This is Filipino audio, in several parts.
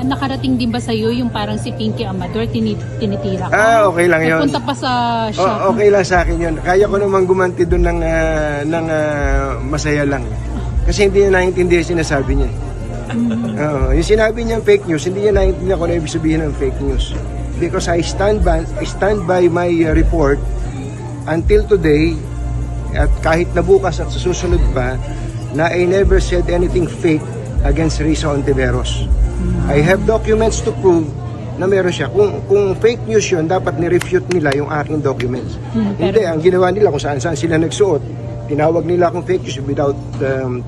Nakarating din ba sa'yo yung parang si Pinky Amador, tinitira ka? Okay lang yun. Nagpunta pa sa shop. Okay lang sa akin yun. Kaya ko namang gumanti doon ng masaya lang. Kasi hindi niya naiintindihan yung sinasabi niya. Yung sinabi niya fake news, hindi niya naiintindihan kung ano ibig sabihin ng fake news. Because I stand by my report until today, at kahit na bukas at sa susunod pa, na I never said anything fake against Risa Ontiveros. I have documents to prove na meron siya. Kung fake news yun, dapat ni-refute nila yung aking documents. Hindi, ang ginawa nila kung saan sila nagsuot, tinawag nila akong fake news without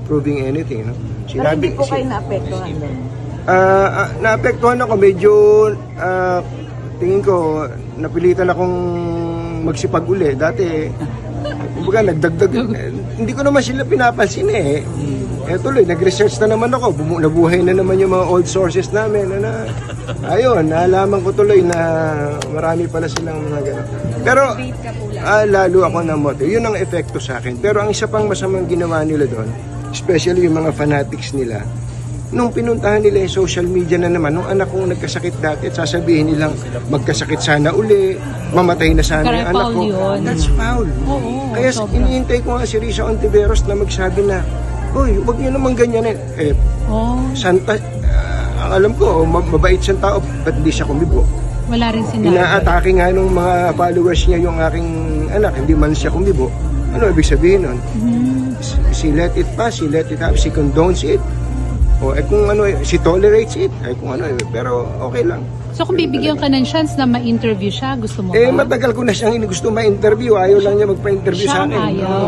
proving anything. No? Pero hindi po kayo naapektuhan doon? Naapektuhan ako. Medyo, tingin ko, napilitan akong magsipag uli. Dati, kumbaga, nagdagdag. Hindi ko naman sila pinapansin eh. Tuloy, nag-research na naman ako. Nabuhay na naman yung mga old sources namin. Ayun, naalaman ko tuloy na marami pala silang mga gano'n. Pero, lalo ako namote. Yun ang epekto sa akin. Pero ang isa pang masamang ginawa nila doon, especially yung mga fanatics nila, nung pinuntahan nila yung social media na naman, nung anak kong nagkasakit dati at sasabihin nilang magkasakit sana uli, mamatay na sana yung anak ko. Yun. That's foul. Oo, Kaya iniintay ko nga si Risa Ontiveros na magsabi na, "Uy, wag niyo naman ganyan eh." Santa, ang alam ko, mabait siyang tao, ba't hindi siya kumibo? Wala rin sinabi. Ina-atake nga nung mga followers niya yung aking anak, hindi man siya kumibo. Ano ibig sabihin nun? She let it pass, she let it happen, she condones it. O kung ano, she tolerates it. Kung ano, pero okay lang. So kung bibigyan ka ng chance na ma-interview siya, gusto mo ba? Matagal ko na siyang gusto ma-interview. Ayaw lang niya magpa-interview Siya sa ang akin. ayaw.